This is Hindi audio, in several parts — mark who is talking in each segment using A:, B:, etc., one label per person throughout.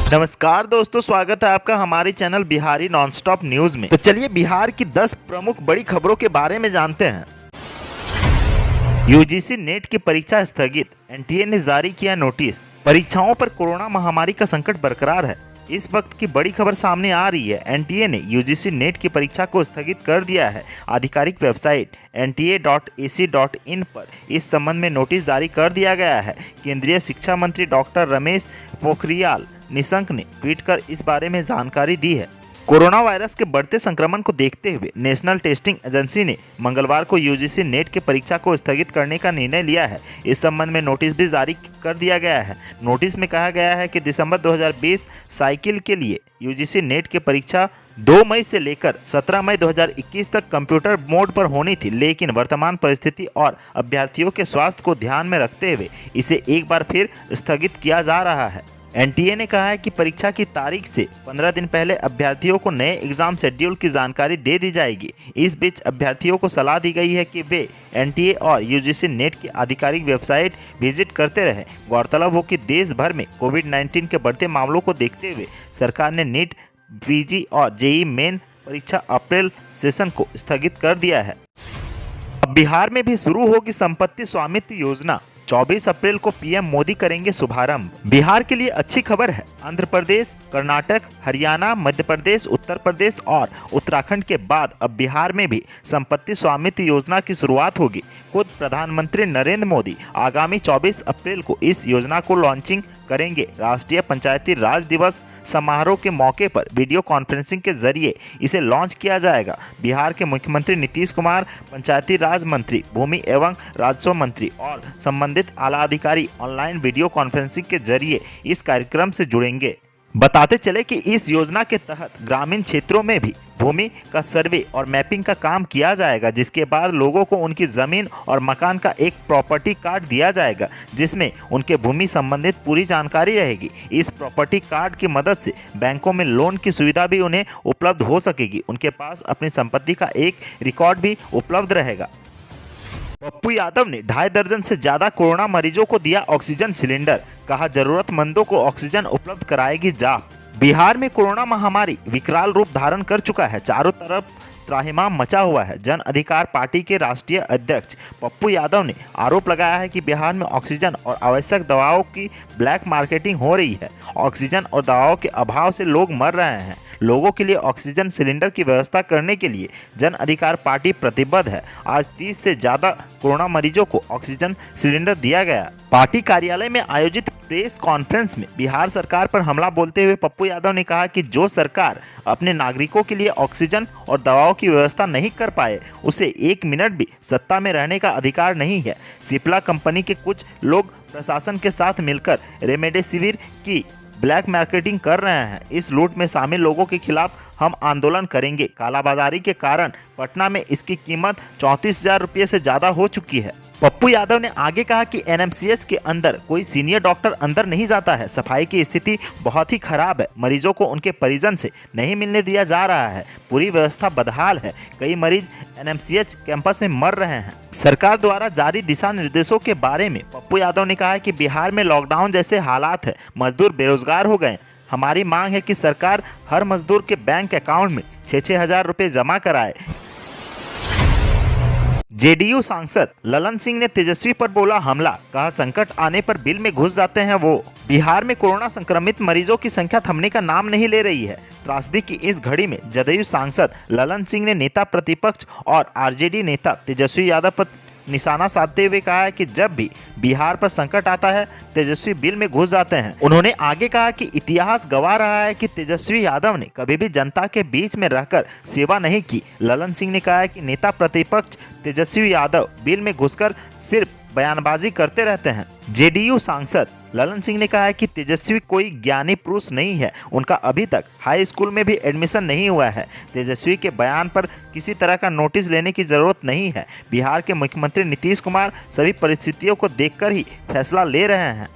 A: नमस्कार दोस्तों, स्वागत है आपका हमारे चैनल बिहारी नॉनस्टॉप न्यूज में। तो चलिए बिहार की 10 प्रमुख बड़ी खबरों के बारे में जानते हैं। यूजीसी नेट की परीक्षा स्थगित, एनटीए ने जारी किया नोटिस। परीक्षाओं पर कोरोना महामारी का संकट बरकरार है। इस वक्त की बड़ी खबर सामने आ रही है। एनटीए ने यूजीसी नेट की परीक्षा को स्थगित कर दिया है। आधिकारिक वेबसाइट nta.ac.in पर इस संबंध में नोटिस जारी कर दिया गया है। केंद्रीय शिक्षा मंत्री डॉक्टर रमेश पोखरियाल निशंक ने ट्वीट कर इस बारे में जानकारी दी है। कोरोना वायरस के बढ़ते संक्रमण को देखते हुए नेशनल टेस्टिंग एजेंसी ने मंगलवार को यूजीसी नेट की परीक्षा को स्थगित करने का निर्णय लिया है। इस संबंध में नोटिस भी जारी कर दिया गया है। नोटिस में कहा गया है कि दिसंबर 2020 साइकिल के लिए यूजीसी नेट की परीक्षा 2 मई से लेकर 17 मई 2021 तक कंप्यूटर मोड पर होनी थी, लेकिन वर्तमान परिस्थिति और अभ्यर्थियों के स्वास्थ्य को ध्यान में रखते हुए इसे एक बार फिर स्थगित किया जा रहा है। एनटीए ने कहा है कि परीक्षा की तारीख से 15 दिन पहले अभ्यर्थियों को नए एग्जाम शेड्यूल की जानकारी दे दी जाएगी। इस बीच अभ्यर्थियों को सलाह दी गई है कि वे एनटीए और यूजीसी नेट की आधिकारिक वेबसाइट विजिट करते रहें। गौरतलब हो कि देश भर में कोविड-19 के बढ़ते मामलों को देखते हुए सरकार ने नीट, पीजी और जेईई मेन परीक्षा अप्रैल सेशन को स्थगित कर दिया है। अब बिहार में भी शुरू होगी संपत्ति स्वामित्व योजना। 24 अप्रैल को पीएम मोदी करेंगे शुभारंभ। बिहार के लिए अच्छी खबर है। आंध्र प्रदेश, कर्नाटक, हरियाणा, मध्य प्रदेश, उत्तर प्रदेश और उत्तराखंड के बाद अब बिहार में भी संपत्ति स्वामित्व योजना की शुरुआत होगी। खुद प्रधानमंत्री नरेंद्र मोदी आगामी 24 अप्रैल को इस योजना को लॉन्चिंग करेंगे। राष्ट्रीय पंचायती राज दिवस समारोह के मौके पर वीडियो कॉन्फ्रेंसिंग के जरिए इसे लॉन्च किया जाएगा। बिहार के मुख्यमंत्री नीतीश कुमार, पंचायती राज मंत्री, भूमि एवं राजस्व मंत्री और संबंधित आला अधिकारी ऑनलाइन वीडियो कॉन्फ्रेंसिंग के जरिए इस कार्यक्रम से जुड़ेंगे। बताते चले कि इस योजना के तहत ग्रामीण क्षेत्रों में भी भूमि का सर्वे और मैपिंग का काम किया जाएगा, जिसके बाद लोगों को उनकी जमीन और मकान का एक प्रॉपर्टी कार्ड दिया जाएगा, जिसमें उनके भूमि संबंधित पूरी जानकारी रहेगी। इस प्रॉपर्टी कार्ड की मदद से बैंकों में लोन की सुविधा भी उन्हें उपलब्ध हो सकेगी। उनके पास अपनी संपत्ति का एक रिकॉर्ड भी उपलब्ध रहेगा। पप्पू यादव ने 2.5 दर्जन से ज्यादा कोरोना मरीजों को दिया ऑक्सीजन सिलेंडर। कहा, जरूरतमंदों को ऑक्सीजन उपलब्ध कराएगी जाप। बिहार में कोरोना महामारी विकराल रूप धारण कर चुका है। चारों तरफ त्राहिमाम मचा हुआ है। जन अधिकार पार्टी के राष्ट्रीय अध्यक्ष पप्पू यादव ने आरोप लगाया है कि बिहार में ऑक्सीजन और आवश्यक दवाओं की ब्लैक मार्केटिंग हो रही है। ऑक्सीजन और दवाओं के अभाव से लोग मर रहे हैं। लोगों के लिए ऑक्सीजन सिलेंडर की व्यवस्था करने के लिए जन अधिकार पार्टी प्रतिबद्ध है। आज 30 से ज़्यादा कोरोना मरीजों को ऑक्सीजन सिलेंडर दिया गया। पार्टी कार्यालय में आयोजित प्रेस कॉन्फ्रेंस में बिहार सरकार पर हमला बोलते हुए पप्पू यादव ने कहा कि जो सरकार अपने नागरिकों के लिए ऑक्सीजन और दवाओं की व्यवस्था नहीं कर पाए, उसे 1 मिनट भी सत्ता में रहने का अधिकार नहीं है। सिप्ला कंपनी के कुछ लोग प्रशासन के साथ मिलकर रेमडेसिविर की ब्लैक मार्केटिंग कर रहे हैं। इस लूट में शामिल लोगों के खिलाफ हम आंदोलन करेंगे। कालाबाजारी के कारण पटना में इसकी कीमत 34,000 रुपये से ज़्यादा हो चुकी है। पप्पू यादव ने आगे कहा कि एनएमसीएच के अंदर कोई सीनियर डॉक्टर अंदर नहीं जाता है। सफाई की स्थिति बहुत ही खराब है। मरीजों को उनके परिजन से नहीं मिलने दिया जा रहा है। पूरी व्यवस्था बदहाल है। कई मरीज एनएमसीएच कैंपस में मर रहे हैं। सरकार द्वारा जारी दिशा निर्देशों के बारे में पप्पू यादव ने कहा कि बिहार में लॉकडाउन जैसे हालात है, मजदूर बेरोजगार हो गए। हमारी मांग है कि सरकार हर मजदूर के बैंक अकाउंट में 6-6 हजार रुपये जमा कराए। जेडीयू सांसद ललन सिंह ने तेजस्वी पर बोला हमला। कहा, संकट आने पर बिल में घुस जाते हैं वो। बिहार में कोरोना संक्रमित मरीजों की संख्या थमने का नाम नहीं ले रही है। त्रासदी की इस घड़ी में जदयू सांसद ललन सिंह ने नेता प्रतिपक्ष और आरजेडी नेता तेजस्वी यादव पर निशाना साधते हुए कहा है कि जब भी बिहार पर संकट आता है, तेजस्वी बिल में घुस जाते हैं। उन्होंने आगे कहा कि इतिहास गवाह रहा है कि तेजस्वी यादव ने कभी भी जनता के बीच में रहकर सेवा नहीं की। ललन सिंह ने कहा है कि नेता प्रतिपक्ष तेजस्वी यादव बिल में घुसकर सिर्फ बयानबाजी करते रहते हैं। जेडीयू सांसद ललन सिंह ने कहा है कि तेजस्वी कोई ज्ञानी पुरुष नहीं है। उनका अभी तक हाई स्कूल में भी एडमिशन नहीं हुआ है। तेजस्वी के बयान पर किसी तरह का नोटिस लेने की जरूरत नहीं है। बिहार के मुख्यमंत्री नीतीश कुमार सभी परिस्थितियों को देखकर ही फैसला ले रहे हैं।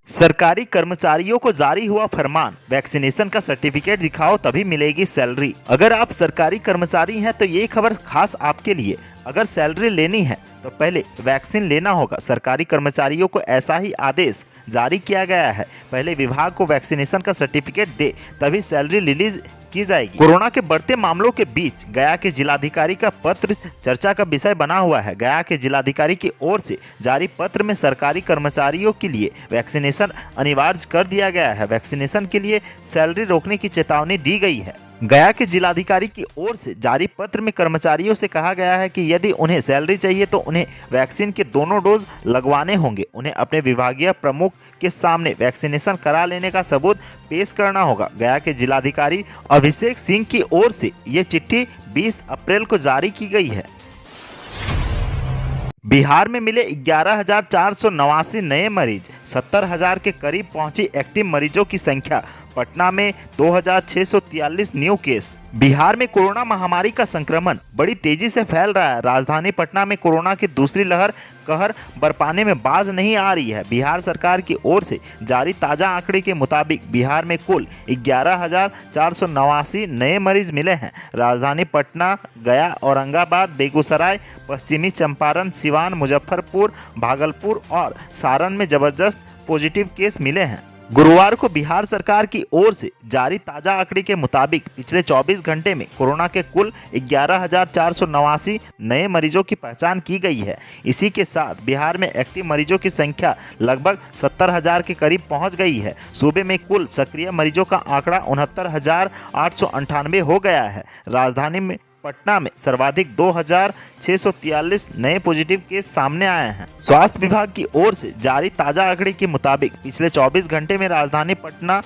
A: सरकारी कर्मचारियों को जारी हुआ फरमान, वैक्सीनेशन का सर्टिफिकेट दिखाओ तभी मिलेगी सैलरी। अगर आप सरकारी कर्मचारी हैं तो ये खबर खास आपके लिए। अगर सैलरी लेनी है तो पहले वैक्सीन लेना होगा। सरकारी कर्मचारियों को ऐसा ही आदेश जारी किया गया है। पहले विभाग को वैक्सीनेशन का सर्टिफिकेट दे तभी सैलरी रिलीज की जाएगी। कोरोना के बढ़ते मामलों के बीच गया के जिलाधिकारी का पत्र चर्चा का विषय बना हुआ है। गया के जिलाधिकारी की ओर से जारी पत्र में सरकारी कर्मचारियों के लिए वैक्सीनेशन अनिवार्य कर दिया गया है। वैक्सीनेशन के लिए सैलरी रोकने की चेतावनी दी गई है। गया के जिलाधिकारी की ओर से जारी पत्र में कर्मचारियों से कहा गया है कि यदि उन्हें सैलरी चाहिए तो उन्हें वैक्सीन के दोनों डोज लगवाने होंगे। उन्हें अपने विभागीय प्रमुख के सामने वैक्सीनेशन करा लेने का सबूत पेश करना होगा। गया के जिलाधिकारी अभिषेक सिंह की ओर से ये चिट्ठी 20 अप्रैल को जारी की गई है। बिहार में मिले 11,489 नए मरीज, 70,000 के करीब पहुंची एक्टिव मरीजों की संख्या। पटना में 2,643 न्यू केस। बिहार में कोरोना महामारी का संक्रमण बड़ी तेजी से फैल रहा है। राजधानी पटना में कोरोना की दूसरी लहर कहर बरपाने में बाज नहीं आ रही है। बिहार सरकार की ओर से जारी ताजा आंकड़े के मुताबिक बिहार में कुल 11,489 नए मरीज मिले हैं। राजधानी पटना, गया, औरंगाबाद, बेगूसराय, पश्चिमी चंपारण, सिवान, मुजफ्फरपुर, भागलपुर और सारण में जबरदस्त पॉजिटिव केस मिले हैं। गुरुवार को बिहार सरकार की ओर से जारी ताजा आंकड़े के मुताबिक पिछले 24 घंटे में कोरोना के कुल 11,489 नए मरीजों की पहचान की गई है। इसी के साथ बिहार में एक्टिव मरीजों की संख्या लगभग 70,000 के करीब पहुंच गई है। सूबे में कुल सक्रिय मरीजों का आंकड़ा 69,898 हो गया है। राजधानी में पटना में सर्वाधिक 2,643 नए पॉजिटिव केस सामने आए हैं। स्वास्थ्य विभाग की ओर से जारी ताजा आंकड़े के मुताबिक पिछले 24 घंटे में राजधानी पटना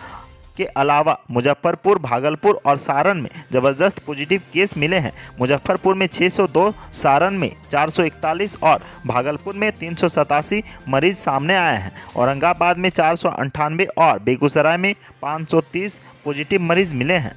A: के अलावा मुजफ्फरपुर, भागलपुर और सारण में जबरदस्त पॉजिटिव केस मिले हैं। मुजफ्फरपुर में 602, सारण में 441 और भागलपुर में 387 मरीज सामने आए हैं। औरंगाबाद में 498 और बेगूसराय में 530 पॉजिटिव मरीज मिले हैं।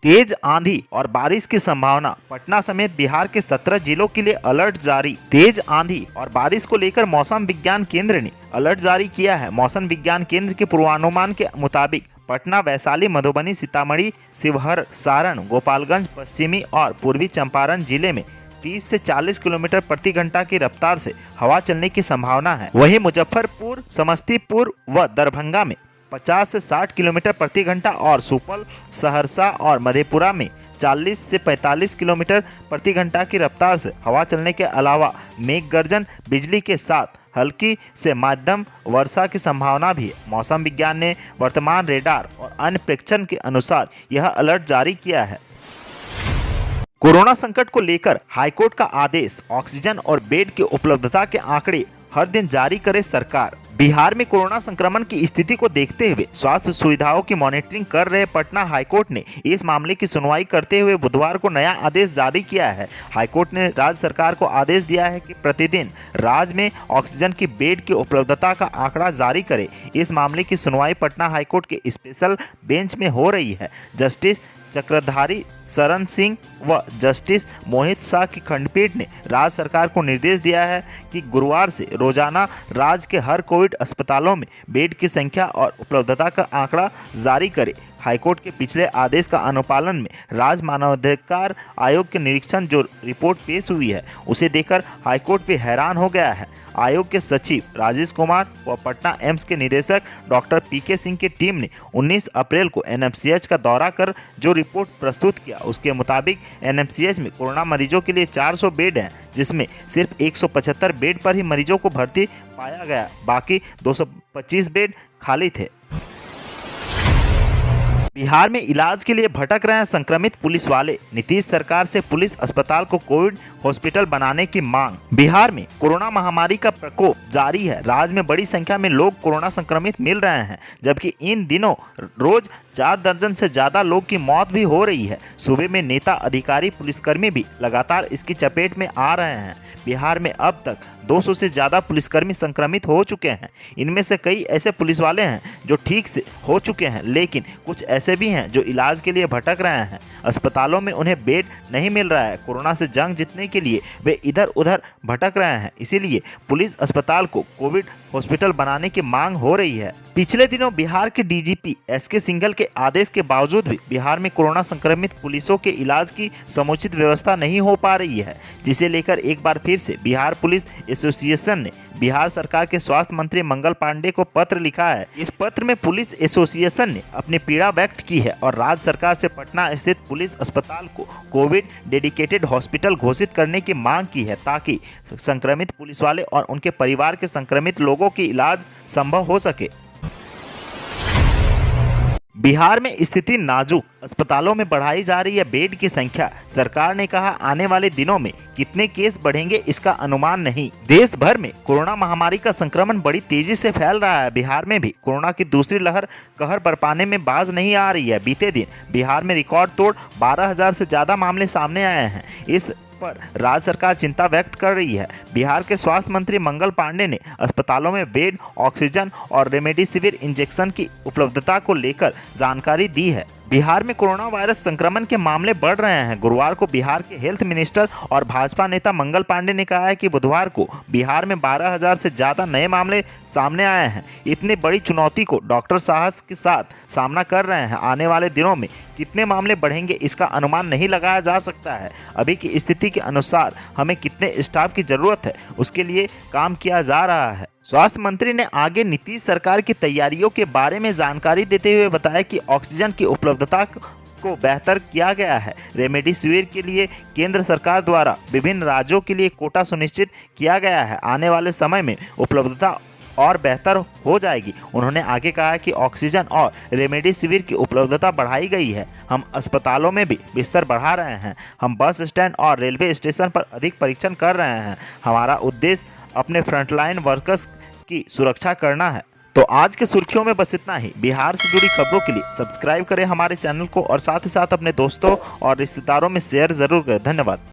A: तेज आंधी और बारिश की संभावना। पटना समेत बिहार के 17 जिलों के लिए अलर्ट जारी। तेज आंधी और बारिश को लेकर मौसम विज्ञान केंद्र ने अलर्ट जारी किया है। मौसम विज्ञान केंद्र के पूर्वानुमान के मुताबिक पटना, वैशाली, मधुबनी, सीतामढ़ी, शिवहर, सारण, गोपालगंज, पश्चिमी और पूर्वी चंपारण जिले में 30 से 40 किलोमीटर प्रति घंटा की रफ्तार से हवा चलने की संभावना है। वहीं मुजफ्फरपुर, समस्तीपुर व दरभंगा में 50 से 60 किलोमीटर प्रति घंटा और सुपौल, सहरसा और मधेपुरा में 40 से 45 किलोमीटर प्रति घंटा की रफ्तार से हवा चलने के अलावा मेघ गर्जन, बिजली के साथ हल्की से मध्यम वर्षा की संभावना भी है। मौसम विज्ञान ने वर्तमान रेडार और अन्य प्रेक्षण के अनुसार यह अलर्ट जारी किया है। कोरोना संकट को लेकर हाईकोर्ट का आदेश। ऑक्सीजन और बेड की उपलब्धता के आंकड़े हर दिन जारी करे सरकार। बिहार में कोरोना संक्रमण की स्थिति को देखते हुए स्वास्थ्य सुविधाओं की मॉनिटरिंग कर रहे पटना हाईकोर्ट ने इस मामले की सुनवाई करते हुए बुधवार को नया आदेश जारी किया है। हाईकोर्ट ने राज्य सरकार को आदेश दिया है कि प्रतिदिन राज्य में ऑक्सीजन की बेड की उपलब्धता का आंकड़ा जारी करे। इस मामले की सुनवाई पटना हाईकोर्ट के स्पेशल बेंच में हो रही है। जस्टिस चक्रधारी शरण सिंह व जस्टिस मोहित शाह की खंडपीठ ने राज्य सरकार को निर्देश दिया है कि गुरुवार से रोजाना राज्य के हर कोविड अस्पतालों में बेड की संख्या और उपलब्धता का आंकड़ा जारी करे। हाईकोर्ट के पिछले आदेश का अनुपालन में राज्य मानवाधिकार आयोग के निरीक्षण जो रिपोर्ट पेश हुई है उसे देखकर हाईकोर्ट भी हैरान हो गया है। आयोग के सचिव राजेश कुमार व पटना एम्स के निदेशक डॉक्टर पीके सिंह की टीम ने 19 अप्रैल को एनएमसीएच का दौरा कर जो रिपोर्ट प्रस्तुत किया उसके मुताबिक एनएमसीएच में कोरोना मरीजों के लिए 400 बेड हैं, जिसमें सिर्फ 175 बेड पर ही मरीजों को भर्ती पाया गया, बाकी 225 बेड खाली थे। बिहार में इलाज के लिए भटक रहे हैं संक्रमित पुलिस वाले। नीतीश सरकार से पुलिस अस्पताल को कोविड हॉस्पिटल बनाने की मांग। बिहार में कोरोना महामारी का प्रकोप जारी है। राज्य में बड़ी संख्या में लोग कोरोना संक्रमित मिल रहे हैं, जबकि इन दिनों रोज 4 दर्जन से ज्यादा लोग की मौत भी हो रही है। सूबे में नेता, अधिकारी, पुलिसकर्मी भी लगातार इसकी चपेट में आ रहे हैं। बिहार में अब तक 200 से ज़्यादा पुलिसकर्मी संक्रमित हो चुके हैं। इनमें से कई ऐसे पुलिस वाले हैं जो ठीक से हो चुके हैं, लेकिन कुछ ऐसे भी हैं जो इलाज के लिए भटक रहे हैं। अस्पतालों में उन्हें बेड नहीं मिल रहा है। कोरोना से जंग जीतने के लिए वे इधर उधर भटक रहे हैं, इसीलिए पुलिस अस्पताल को कोविड हॉस्पिटल बनाने की मांग हो रही है। पिछले दिनों बिहार के डीजीपी एसके सिंघल के आदेश के बावजूद भी बिहार में कोरोना संक्रमित पुलिसों के इलाज की समुचित व्यवस्था नहीं हो पा रही है, जिसे लेकर एक बार फिर से बिहार पुलिस एसोसिएशन ने बिहार सरकार के स्वास्थ्य मंत्री मंगल पांडे को पत्र लिखा है। इस पत्र में पुलिस एसोसिएशन ने अपनी पीड़ा व्यक्त की है और राज्य सरकार से पटना स्थित पुलिस अस्पताल को कोविड डेडिकेटेड हॉस्पिटल घोषित करने की मांग की है, ताकि संक्रमित पुलिस वाले और उनके परिवार के संक्रमित लोगों की इलाज संभव हो सके। बिहार में स्थिति नाजुक, अस्पतालों में बढ़ाई जा रही है बेड की संख्या। सरकार ने कहा आने वाले दिनों में कितने केस बढ़ेंगे इसका अनुमान नहीं। देश भर में कोरोना महामारी का संक्रमण बड़ी तेजी से फैल रहा है। बिहार में भी कोरोना की दूसरी लहर कहर बरपाने में बाज नहीं आ रही है। बीते दिन बिहार में रिकॉर्ड तोड़ 12,000 से ज्यादा मामले सामने आए हैं। इस पर राज्य सरकार चिंता व्यक्त कर रही है। बिहार के स्वास्थ्य मंत्री मंगल पांडे ने अस्पतालों में बेड, ऑक्सीजन और रेमडेसिविर इंजेक्शन की उपलब्धता को लेकर जानकारी दी है। बिहार में कोरोना वायरस संक्रमण के मामले बढ़ रहे हैं। गुरुवार को बिहार के हेल्थ मिनिस्टर और भाजपा नेता मंगल पांडे ने कहा है कि बुधवार को बिहार में 12,000 से ज़्यादा नए मामले सामने आए हैं। इतनी बड़ी चुनौती को डॉक्टर साहस के साथ सामना कर रहे हैं। आने वाले दिनों में कितने मामले बढ़ेंगे इसका अनुमान नहीं लगाया जा सकता है। अभी की स्थिति के अनुसार हमें कितने स्टाफ की ज़रूरत है उसके लिए काम किया जा रहा है। स्वास्थ्य मंत्री ने आगे नीतीश सरकार की तैयारियों के बारे में जानकारी देते हुए बताया कि ऑक्सीजन की उपलब्धता को बेहतर किया गया है। रेमडेसिविर के लिए केंद्र सरकार द्वारा विभिन्न राज्यों के लिए कोटा सुनिश्चित किया गया है। आने वाले समय में उपलब्धता और बेहतर हो जाएगी। उन्होंने आगे कहा कि ऑक्सीजन और रेमडेसिविर की उपलब्धता बढ़ाई गई है। हम अस्पतालों में भी बिस्तर बढ़ा रहे हैं। हम बस स्टैंड और रेलवे स्टेशन पर अधिक परीक्षण कर रहे हैं। हमारा उद्देश्य अपने फ्रंटलाइन वर्कर्स की सुरक्षा करना है। तो आज के सुर्खियों में बस इतना ही। बिहार से जुड़ी खबरों के लिए सब्सक्राइब करें हमारे चैनल को और साथ ही साथ अपने दोस्तों और रिश्तेदारों में शेयर जरूर करें। धन्यवाद।